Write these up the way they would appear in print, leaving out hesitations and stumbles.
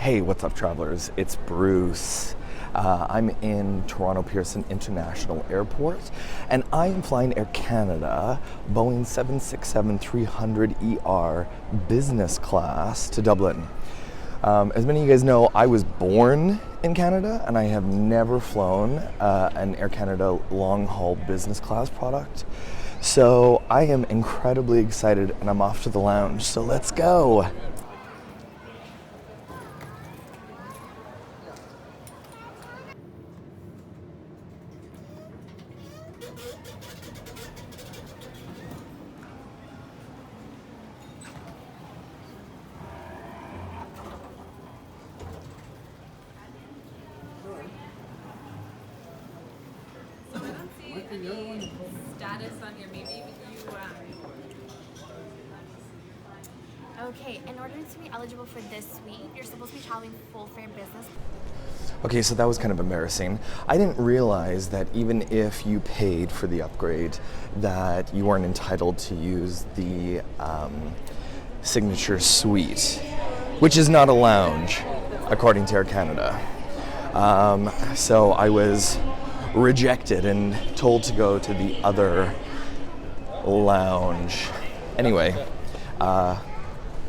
Hey, what's up, travelers? It's Bruce. I'm in Toronto Pearson International Airport, and I am flying Air Canada Boeing 767-300ER business class to Dublin. As many of you guys know, I was born in Canada, and I have never flown an Air Canada long-haul business class product. So I am incredibly excited, and I'm off to the lounge, so let's go. Any status on here? Maybe you. Okay, in order to be eligible for this suite, you're supposed to be traveling full fare business. Okay, so that was kind of embarrassing. I didn't realize that even if you paid for the upgrade, that you weren't entitled to use the signature suite, which is not a lounge, according to Air Canada. So I was rejected and told to go to the other lounge. Anyway, on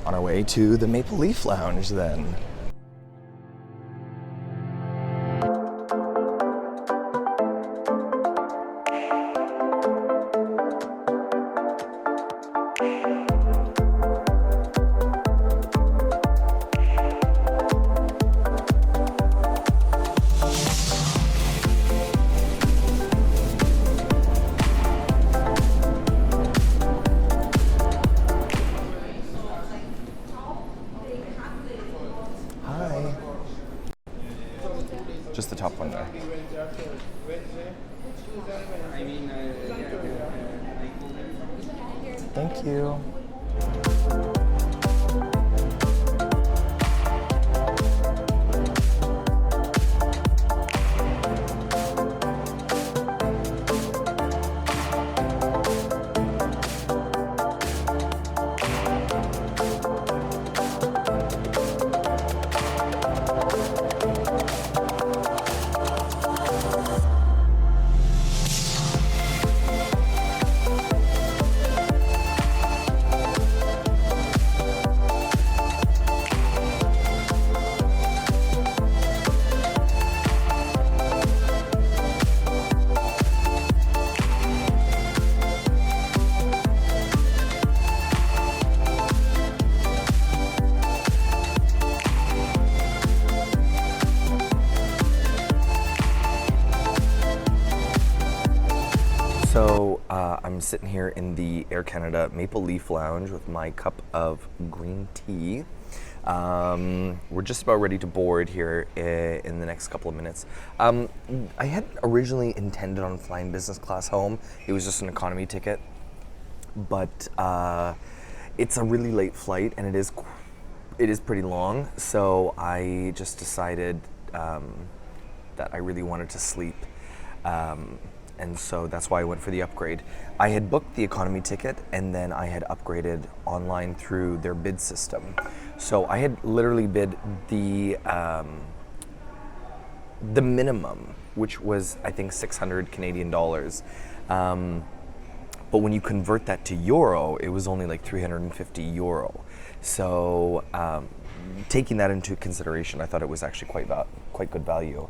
our way to the Maple Leaf Lounge then. Just the top one there. Thank you. So I'm sitting here in the Air Canada Maple Leaf Lounge with my cup of green tea. We're just about ready to board here in the next couple of minutes. I had originally intended on flying business class home. It was just an economy ticket, but it's a really late flight and it is pretty long. So I just decided that I really wanted to sleep. And so that's why I went for the upgrade. I had booked the economy ticket and then I had upgraded online through their bid system. So I had literally bid the minimum, which was I think 600 Canadian dollars. But when you convert that to euro, it was only like 350 euro. So taking that into consideration, I thought it was actually quite good value.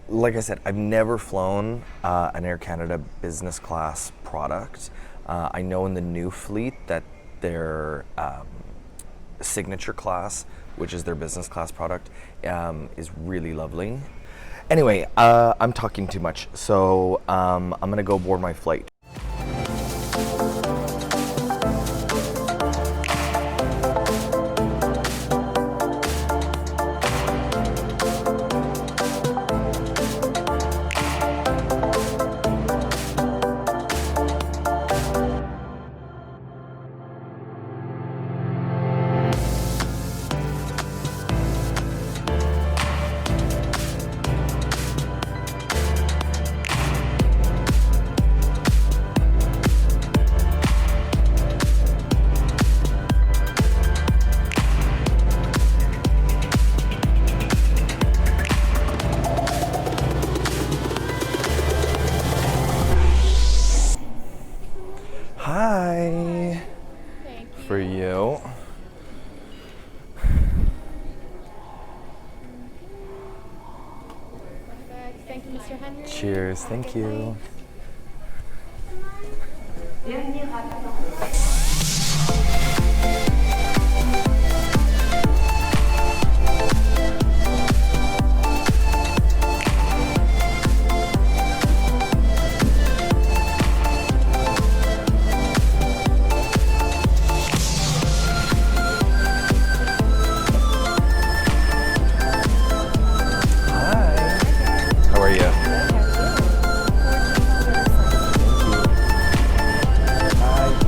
Like I said, I've never flown an Air Canada business class product. I know in the new fleet that their signature class, which is their business class product, is really lovely. Anyway, I'm talking too much, so I'm gonna go board my flight. Cheers. Thank you.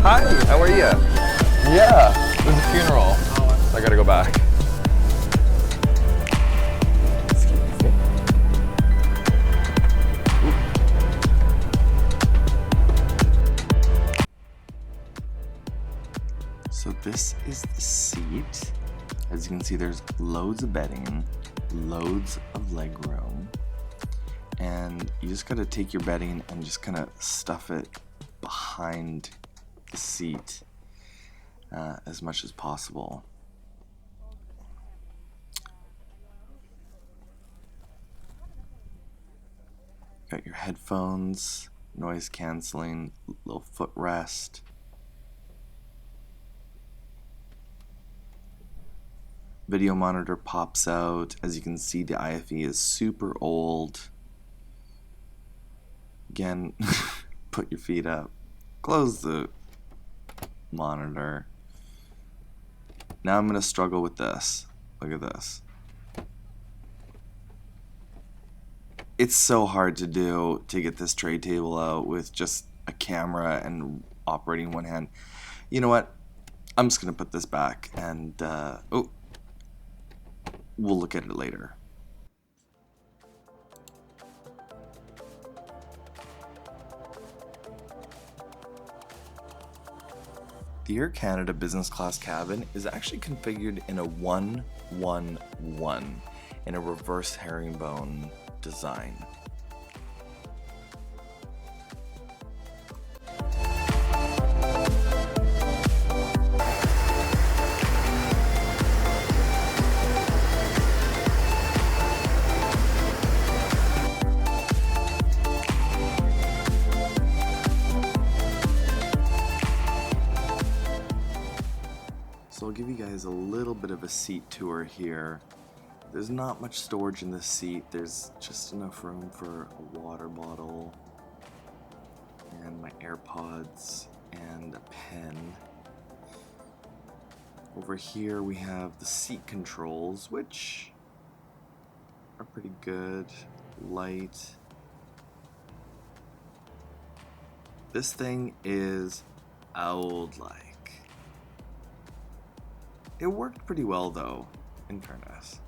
Hi, how are you? Yeah, there's a funeral. I gotta go back. Excuse me. So this is the seat. As you can see, there's loads of bedding, loads of leg room, and you just gotta take your bedding and just kind of stuff it behind the seat as much as possible. Got your headphones, noise canceling, little footrest. Video monitor pops out. As you can see, the IFE is super old. Again, put your feet up. Close the monitor. Now I'm gonna struggle with this. Look at this. It's so hard to do to get this tray table out with just a camera and operating one hand. You know what? I'm just gonna put this back and we'll look at it later. The Air Canada business class cabin is actually configured in a 1-1-1 in a reverse herringbone design. So I'll give you guys a little bit of a seat tour here. There's not much storage in this seat. There's just enough room for a water bottle and my AirPods and a pen. Over here we have the seat controls, which are pretty good. Light. This thing is old-like. It worked pretty well though, in fairness.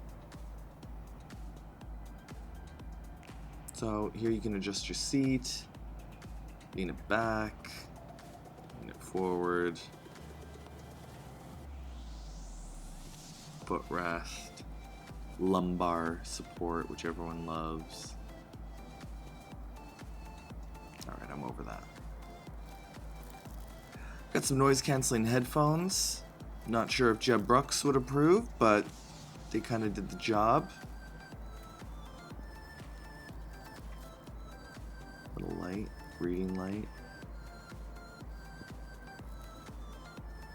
So here you can adjust your seat, lean it back, lean it forward, footrest, lumbar support, which everyone loves. Alright, I'm over that. Got some noise canceling headphones. Not sure if Jeb Brooks would approve, but they kind of did the job. Little light, reading light.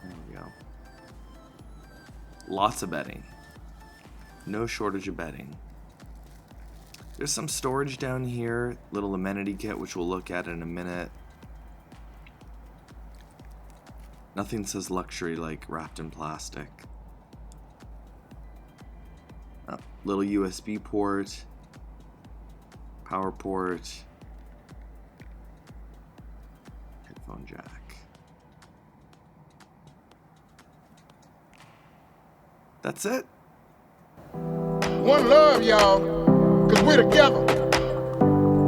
There we go. Lots of bedding. No shortage of bedding. There's some storage down here, little amenity kit, which we'll look at in a minute. Nothing says luxury like wrapped in plastic. Oh, little USB port, power port, headphone jack. That's it. One love, y'all, cause we're together.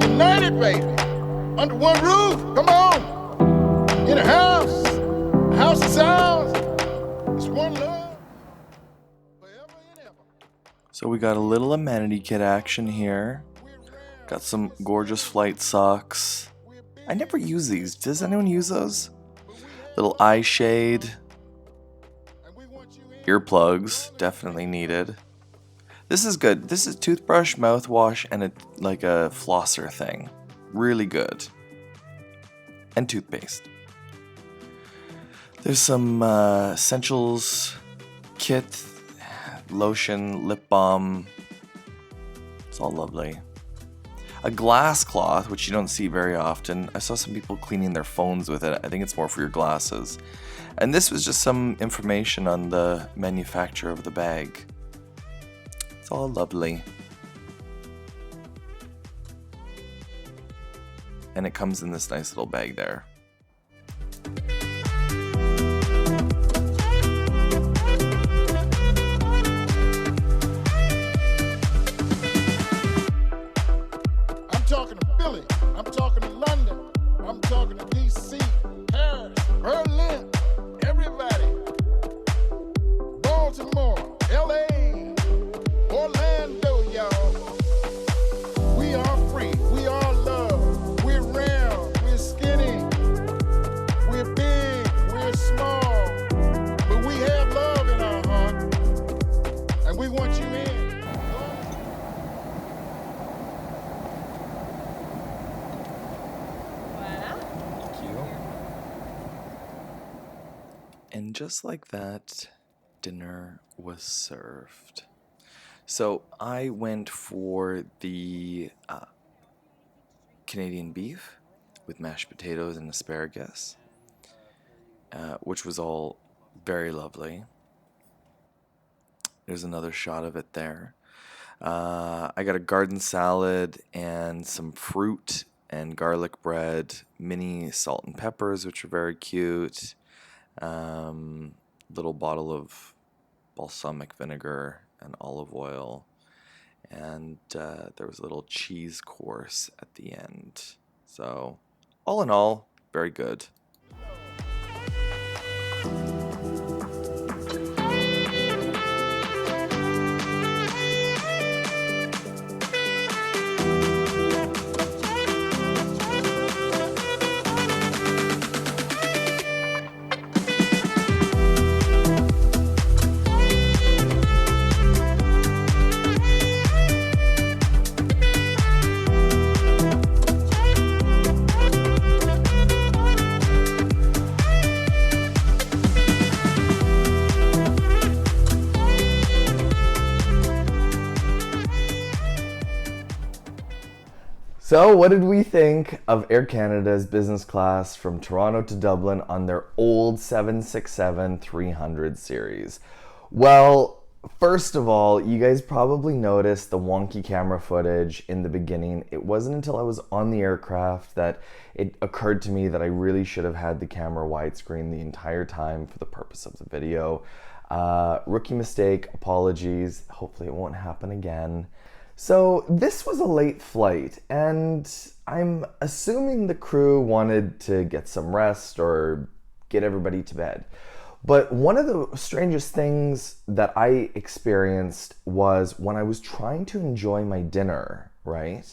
United, baby. Under one roof, come on. In a house of sounds. It's one love. Forever and ever. So we got a little amenity kit action here. Got some gorgeous flight socks. I never use these. Does anyone use those? Little eye shade. Earplugs, definitely needed. This is good. This is toothbrush, mouthwash, and a flosser thing. Really good. And toothpaste. There's some essentials kit, lotion, lip balm. It's all lovely. A glass cloth, which you don't see very often. I saw some people cleaning their phones with it. I think it's more for your glasses. And this was just some information on the manufacturer of the bag. It's all lovely. And it comes in this nice little bag there. I'm talking to Philly. I'm talking to London. I'm talking to DC, Paris, Berlin, everybody. Baltimore, LA, Orlando, y'all. We are free. We are love. We're round. We're skinny. We're big. We're small. But we have love in our heart. And we want you in. And just like that, dinner was served. So I went for the Canadian beef with mashed potatoes and asparagus, which was all very lovely. There's another shot of it there. I got a garden salad and some fruit and garlic bread, mini salt and peppers, which are very cute. Little bottle of balsamic vinegar and olive oil, and there was a little cheese course at the end. So all in all, very good. So what did we think of Air Canada's business class from Toronto to Dublin on their old 767-300 series? Well, first of all, you guys probably noticed the wonky camera footage in the beginning. It wasn't until I was on the aircraft that it occurred to me that I really should have had the camera widescreen the entire time for the purpose of the video. Rookie mistake, apologies. Hopefully it won't happen again. So this was a late flight, and I'm assuming the crew wanted to get some rest or get everybody to bed. But one of the strangest things that I experienced was when I was trying to enjoy my dinner, right?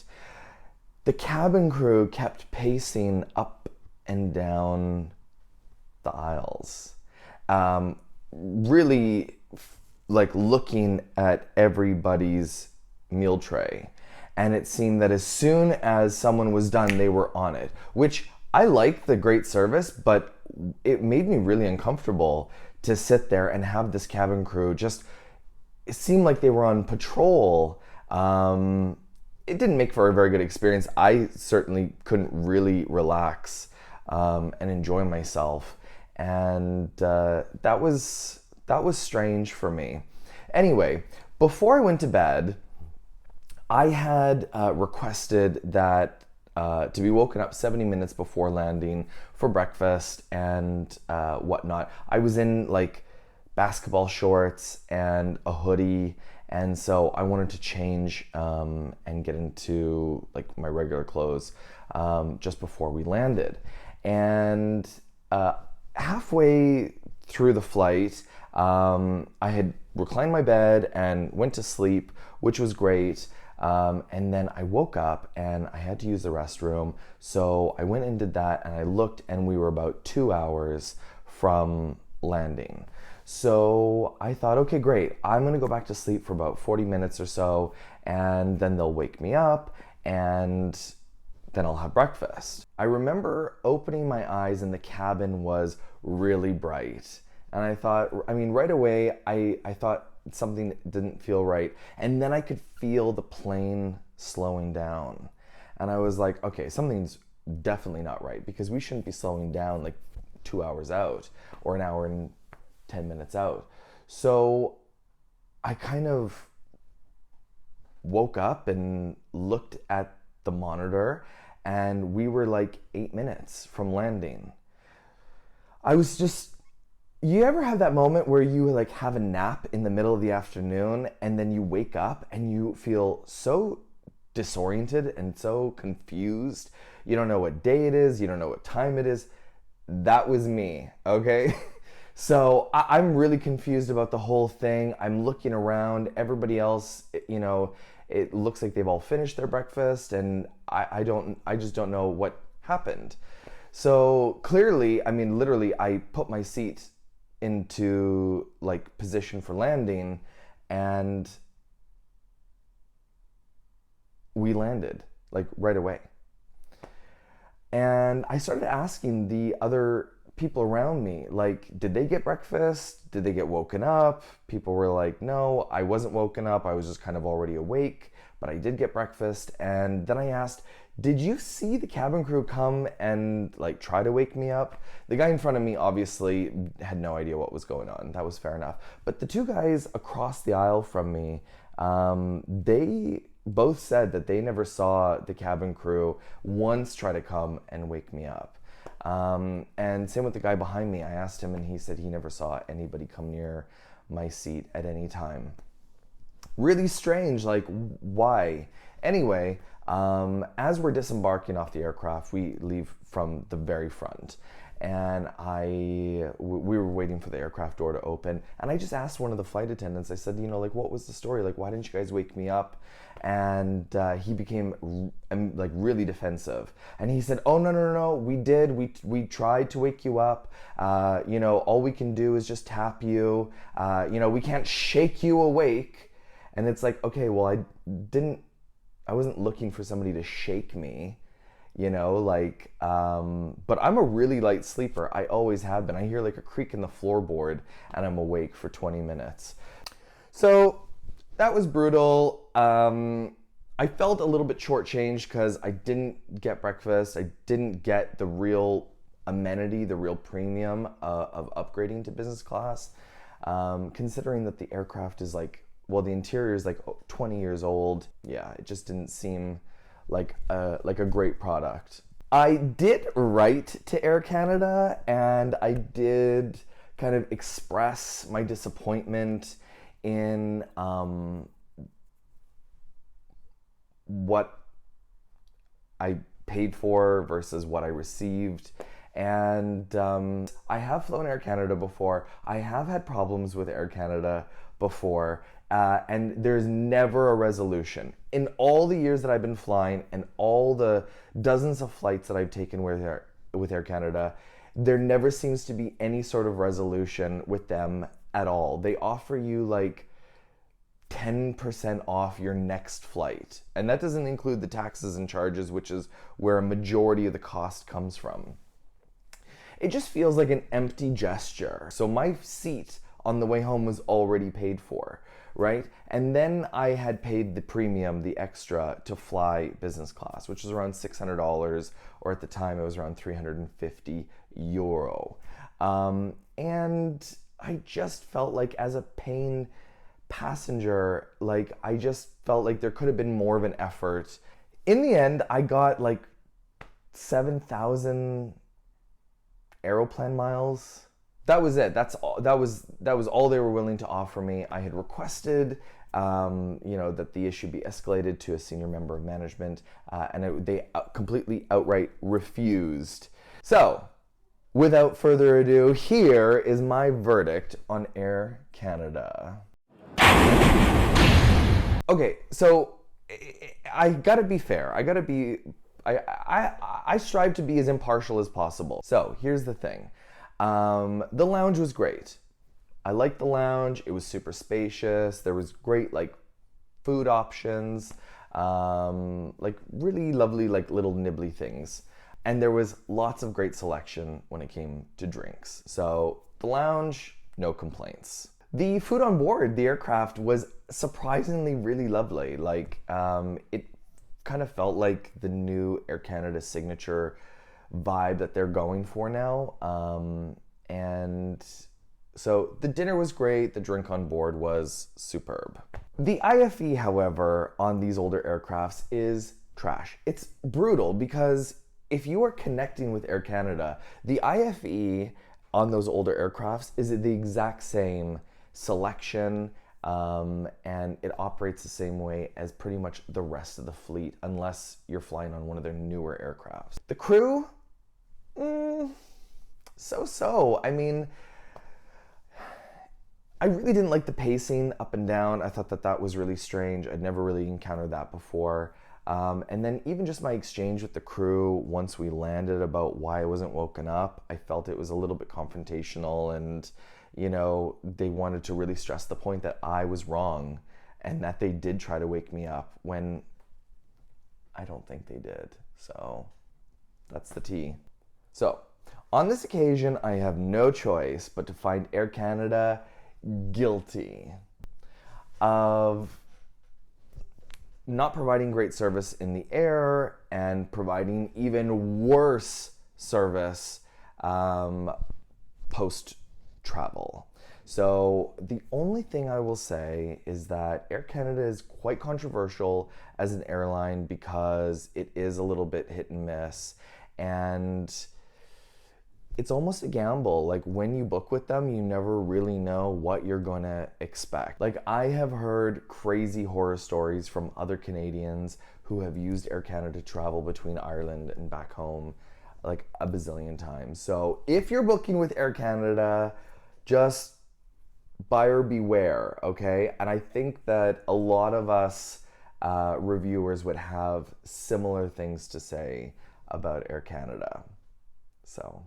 The cabin crew kept pacing up and down the aisles. Really like looking at everybody's meal tray, and it seemed that as soon as someone was done, they were on it, which I liked the great service, but it made me really uncomfortable to sit there and have this cabin crew just, it seemed like they were on patrol. It didn't make for a very good experience. I certainly couldn't really relax and enjoy myself, and that was strange for me. Anyway, before I went to bed, I had requested that to be woken up 70 minutes before landing for breakfast and whatnot. I was in like basketball shorts and a hoodie, and so I wanted to change and get into like my regular clothes just before we landed. And halfway through the flight, I had reclined my bed and went to sleep, which was great. And then I woke up and I had to use the restroom. So I went and did that, and I looked, and we were about 2 hours from landing. So I thought, okay, great. I'm gonna go back to sleep for about 40 minutes or so, and then they'll wake me up, and then I'll have breakfast. I remember opening my eyes and the cabin was really bright. And I thought, I mean, right away, I thought something didn't feel right. And then I could feel the plane slowing down. And I was like, okay, something's definitely not right, because we shouldn't be slowing down like 2 hours out or an hour and 10 minutes out. So I kind of woke up and looked at the monitor, and we were like 8 minutes from landing. I was just, you ever have that moment where you like have a nap in the middle of the afternoon and then you wake up and you feel so disoriented and so confused? You don't know what day it is, you don't know what time it is. That was me, okay? So I'm really confused about the whole thing. I'm looking around, everybody else, you know, it looks like they've all finished their breakfast, and I just don't know what happened. So clearly, I mean, literally, I put my seat into like position for landing, and we landed like right away. And I started asking the other people around me, like, did they get breakfast? Did they get woken up? People were like, no, I wasn't woken up. I was just kind of already awake, but I did get breakfast. And then I asked, did you see the cabin crew come and like try to wake me up? The guy in front of me obviously had no idea what was going on. That was fair enough. But the two guys across the aisle from me, they both said that they never saw the cabin crew once try to come and wake me up. And same with the guy behind me. I asked him and he said he never saw anybody come near my seat at any time. Really strange, like why? Anyway, as we're disembarking off the aircraft, we leave from the very front. And we were waiting for the aircraft door to open. And I just asked one of the flight attendants, I said, you know, like, what was the story? Like, why didn't you guys wake me up? And he became like really defensive. And he said, oh, no, we did. We tried to wake you up. You know, all we can do is just tap you. You know, we can't shake you awake. And it's like, okay, well, I wasn't looking for somebody to shake me. You know, like, but I'm a really light sleeper. I always have been. I hear like a creak in the floorboard and I'm awake for 20 minutes. So that was brutal. I felt a little bit shortchanged because I didn't get breakfast. I didn't get the real amenity, the real premium of upgrading to business class. Considering that the aircraft is like, well, the interior is like 20 years old. Yeah, it just didn't seem like a great product. I did write to Air Canada and I did kind of express my disappointment in what I paid for versus what I received. And I have flown Air Canada before. I have had problems with Air Canada before. And there's never a resolution. In all the years that I've been flying and all the dozens of flights that I've taken with Air Canada, there never seems to be any sort of resolution with them at all. They offer you like 10% off your next flight. And that doesn't include the taxes and charges, which is where a majority of the cost comes from. It just feels like an empty gesture. So my seat on the way home was already paid for, right? And then I had paid the premium, the extra, to fly business class, which was around $600, or at the time it was around €350. And I just felt like, as a paying passenger, like I just felt like there could have been more of an effort. In the end, I got like 7,000 Aeroplan miles. That was it. That's all. That was all they were willing to offer me. I had requested, that the issue be escalated to a senior member of management, and they completely outright refused. So, without further ado, here is my verdict on Air Canada. Okay, so I gotta be fair. I strive to be as impartial as possible. So here's the thing. The lounge was great. I liked the lounge. It was super spacious. There was great like food options, like really lovely like little nibbly things. And there was lots of great selection when it came to drinks. So the lounge, no complaints. The food on board the aircraft was surprisingly really lovely. Like it kind of felt like the new Air Canada signature vibe that they're going for now. And so the dinner was great, the drink on board was superb. The IFE, however, on these older aircrafts is trash. It's brutal because if you are connecting with Air Canada, the IFE on those older aircrafts is the exact same selection, and it operates the same way as pretty much the rest of the fleet, unless you're flying on one of their newer aircrafts. The crew, so-so. I mean, I really didn't like the pacing up and down. I thought that that was really strange. I'd never really encountered that before. And then even just my exchange with the crew once we landed about why I wasn't woken up, I felt it was a little bit confrontational, and you know, they wanted to really stress the point that I was wrong and that they did try to wake me up when I don't think they did. So that's the tea. So on this occasion, I have no choice but to find Air Canada guilty of not providing great service in the air and providing even worse service post travel. So the only thing I will say is that Air Canada is quite controversial as an airline because it is a little bit hit and miss, and it's almost a gamble. Like when you book with them, you never really know what you're gonna expect. Like I have heard crazy horror stories from other Canadians who have used Air Canada to travel between Ireland and back home like a bazillion times. So if you're booking with Air Canada, just buyer beware, okay? And I think that a lot of us reviewers would have similar things to say about Air Canada. So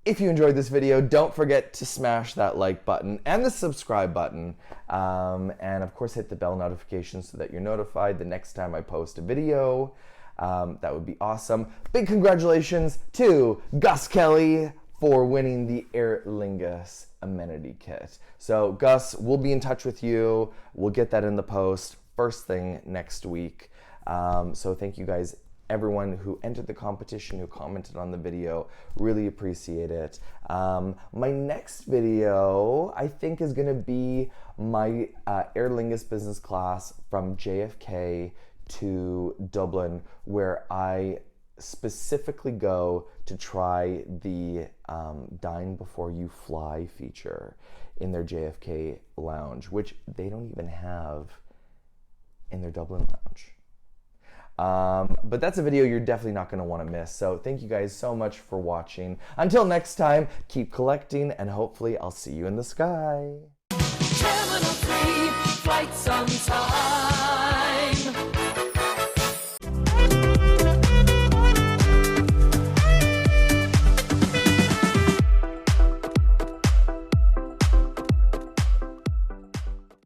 if you enjoyed this video, don't forget to smash that like button and the subscribe button. And of course, hit the bell notification so that you're notified the next time I post a video. That would be awesome. Big congratulations to Gus Kelly for winning the Aer Lingus amenity kit. So Gus, we'll be in touch with you. We'll get that in the post first thing next week. So thank you guys, everyone who entered the competition, who commented on the video. Really appreciate it. My next video, I think, is gonna be my Aer Lingus business class from JFK to Dublin, where I specifically go to try the Dine Before You Fly feature in their JFK lounge, which they don't even have in their Dublin lounge. But that's a video you're definitely not going to want to miss. So thank you guys so much for watching. Until next time, keep collecting, and hopefully I'll see you in the sky. Terminal 3, flights on time.